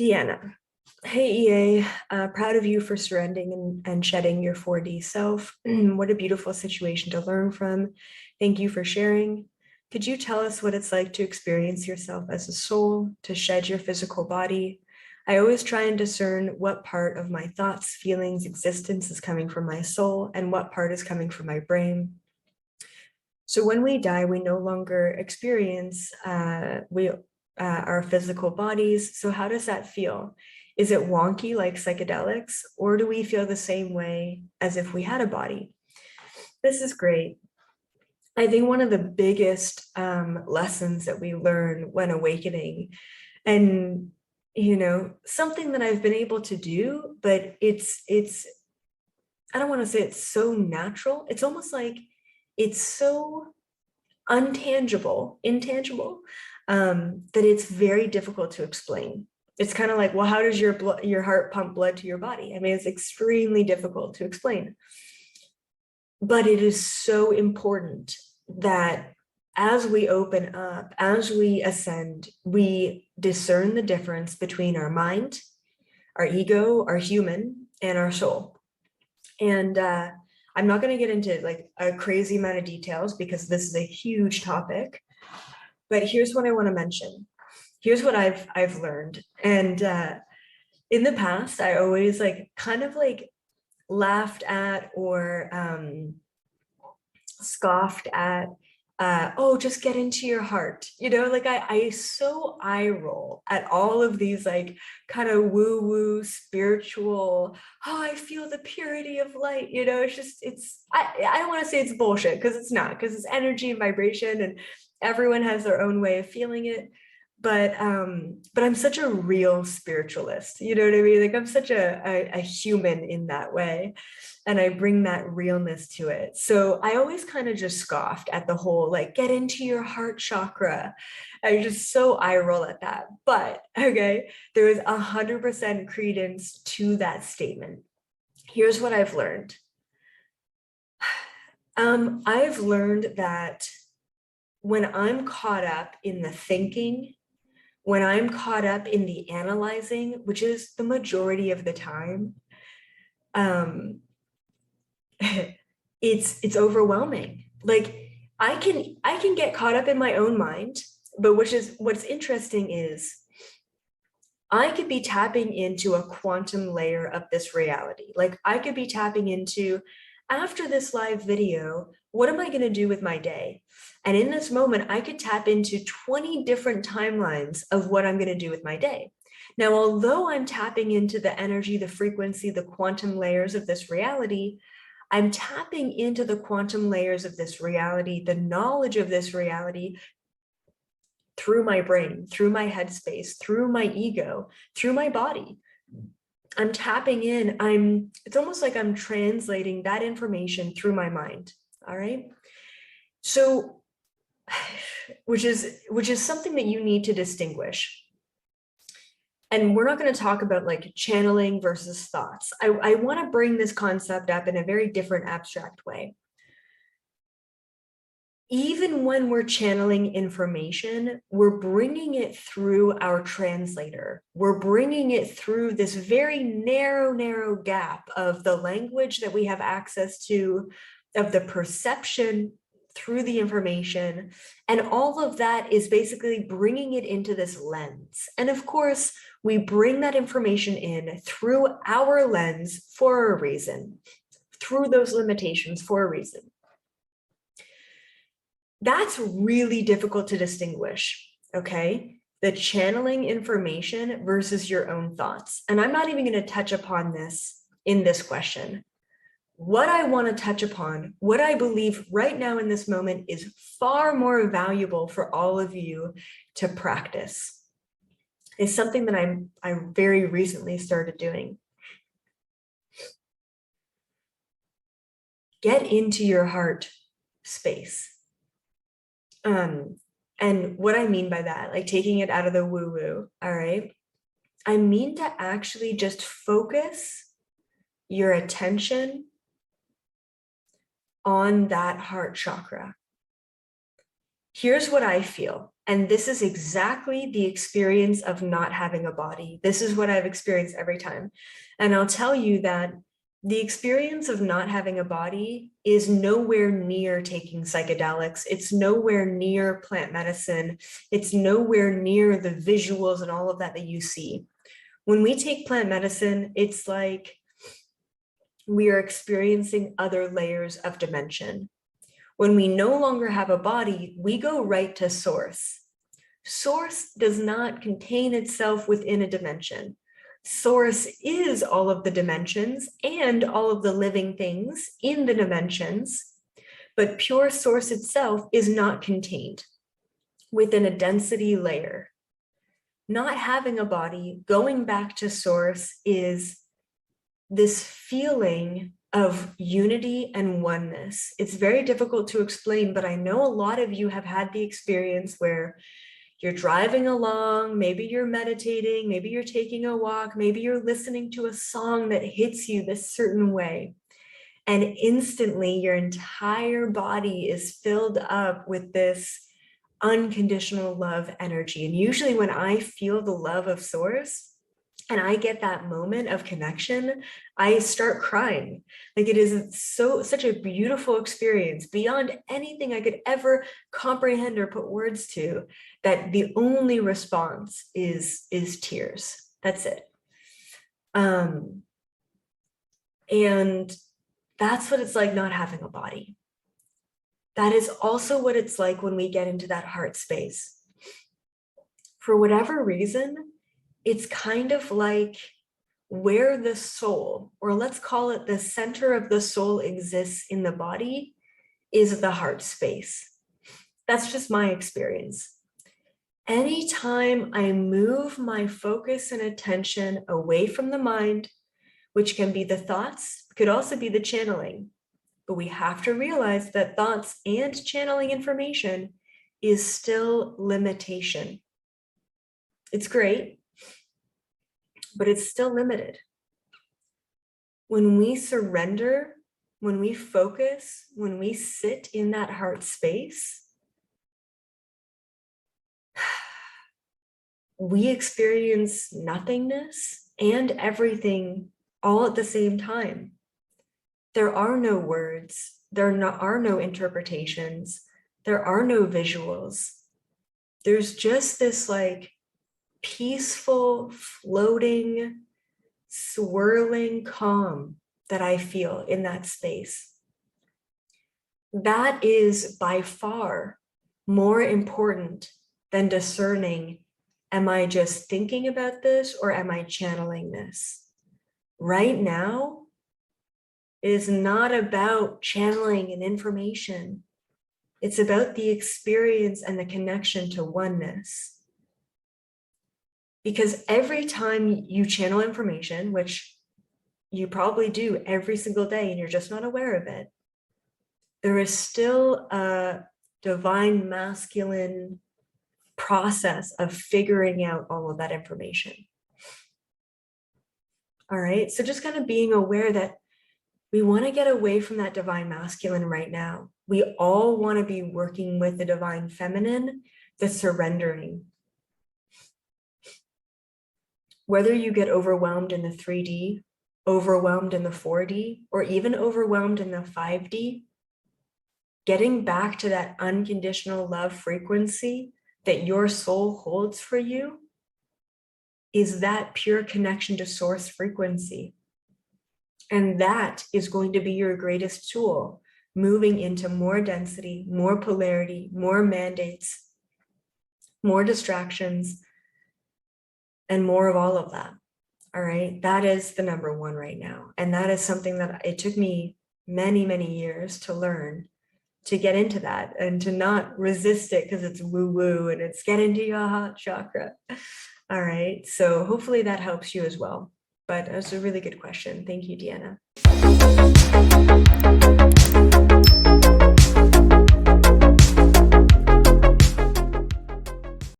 Deanna. Hey, EA. Proud of you for surrendering and shedding your 4D self. What a beautiful situation to learn from. Thank you for sharing. Could you tell us what it's like to experience yourself as a soul, to shed your physical body? I always try and discern what part of my thoughts, feelings, existence is coming from my soul and what part is coming from my brain. So when we die, we no longer experience our physical bodies. So how does that feel? Is it wonky like psychedelics, or do we feel the same way as if we had a body? This is great. I think one of the biggest lessons that we learn when awakening, and something that I've been able to do, but it's I don't want to say it's so natural. It's almost like it's so intangible, that it's very difficult to explain. It's kind of like, well, how does your heart pump blood to your body? I mean, it's extremely difficult to explain. But it is so important that as we open up, as we ascend, we discern the difference between our mind, our ego, our human, and our soul. And I'm not going to get into like a crazy amount of details because this is a huge topic, but here's what I want to mention. Here's what I've learned. And in the past, I always kind of laughed at or scoffed at, oh, just get into your heart. I so eye roll at all of these kind of woo woo spiritual, oh, I feel the purity of light. I don't want to say it's bullshit because it's not, because it's energy and vibration and everyone has their own way of feeling it. But I'm such a real spiritualist, you know what I mean? Like I'm such a human in that way. And I bring that realness to it. So I always kind of just scoffed at the whole, get into your heart chakra. I just so eye roll at that. But okay, there is 100% credence to that statement. Here's what I've learned. I've learned that when I'm caught up in the thinking, when I'm caught up in the analyzing, which is the majority of the time, it's overwhelming. Like I can get caught up in my own mind, but what's interesting is I could be tapping into a quantum layer of this reality. Like I could be tapping into, after this live video, what am I going to do with my day? And in this moment, I could tap into 20 different timelines of what I'm going to do with my day. Now, although I'm tapping into the energy, the frequency, the quantum layers of this reality, I'm tapping into the quantum layers of this reality, the knowledge of this reality through my brain, through my headspace, through my ego, through my body. I'm tapping in, it's almost like I'm translating that information through my mind. All right. So, which is something that you need to distinguish. And we're not going to talk about channeling versus thoughts. I want to bring this concept up in a very different abstract way. Even when we're channeling information, we're bringing it through our translator. We're bringing it through this very narrow gap of the language that we have access to, of the perception through the information. And all of that is basically bringing it into this lens. And of course, we bring that information in through our lens for a reason, through those limitations for a reason. That's really difficult to distinguish, okay? The channeling information versus your own thoughts. And I'm not even going to touch upon this in this question. What I want to touch upon, what I believe right now in this moment is far more valuable for all of you to practice, is something that I very recently started doing. Get into your heart space. And what I mean by that, like taking it out of the woo-woo, all right? I mean to actually just focus your attention on that heart chakra. Here's what I feel. And this is exactly the experience of not having a body. This is what I've experienced every time. And I'll tell you that the experience of not having a body is nowhere near taking psychedelics. It's nowhere near plant medicine. It's nowhere near the visuals and all of that that you see. When we take plant medicine, it's like we are experiencing other layers of dimension. When we no longer have a body, we go right to source. Source does not contain itself within a dimension. Source is all of the dimensions and all of the living things in the dimensions, but pure source itself is not contained within a density layer. Not having a body, going back to source, is this feeling of unity and oneness. It's very difficult to explain, but I know a lot of you have had the experience where you're driving along, maybe you're meditating, maybe you're taking a walk, maybe you're listening to a song that hits you this certain way. And instantly your entire body is filled up with this unconditional love energy. And usually when I feel the love of source, and I get that moment of connection, I start crying. Like, it is such a beautiful experience beyond anything I could ever comprehend or put words to, that the only response is tears. That's it. And that's what it's like not having a body. That is also what it's like when we get into that heart space. For whatever reason, it's kind of like where the soul, or let's call it the center of the soul, exists in the body is the heart space. That's just my experience. Anytime I move my focus and attention away from the mind, which can be the thoughts, could also be the channeling, but we have to realize that thoughts and channeling information is still limitation. It's great, but it's still limited. When we surrender, when we focus, when we sit in that heart space, we experience nothingness and everything all at the same time. There are no words, are no interpretations, there are no visuals. There's just this like peaceful, floating, swirling calm that I feel in that space. That is by far more important than discerning, am I just thinking about this or am I channeling this? Right now, it is not about channeling an information. It's about the experience and the connection to oneness. Because every time you channel information, which you probably do every single day and you're just not aware of it, there is still a divine masculine process of figuring out all of that information. All right, so just kind of being aware that we want to get away from that divine masculine right now. We all want to be working with the divine feminine, the surrendering. Whether you get overwhelmed in the 3D, overwhelmed in the 4D, or even overwhelmed in the 5D, getting back to that unconditional love frequency that your soul holds for you is that pure connection to source frequency. And that is going to be your greatest tool, moving into more density, more polarity, more mandates, more distractions, and more of all of that. All right, that is the number one right now. And that is something that it took me many, many years to learn, to get into that and to not resist it because it's woo-woo and it's get into your heart chakra. All right, so hopefully that helps you as well. But it's a really good question. Thank you, Deanna.